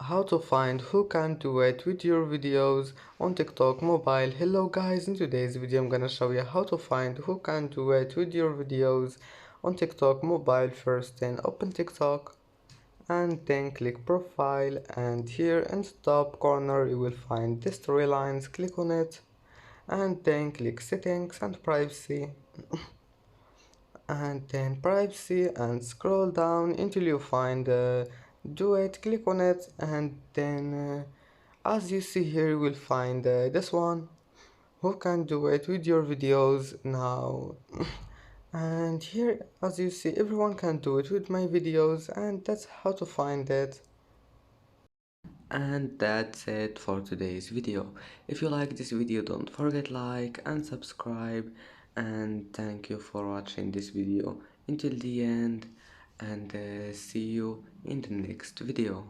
How to find who can duet with your videos on TikTok mobile. Hello guys, in today's video I'm gonna show you how to find who can duet with your videos on TikTok mobile. First then open TikTok and then click profile, and here in the top corner you will find this three lines. Click on it and then click settings and privacy and scroll down until you find Duet. Click on it and then as you see here you will find this one, who can duet with your videos now. And here as you see everyone can do it with my videos, and that's how to find it. And that's it for today's video. If you like this video, don't forget like and subscribe, and thank you for watching this video until the end, and see you in the next video.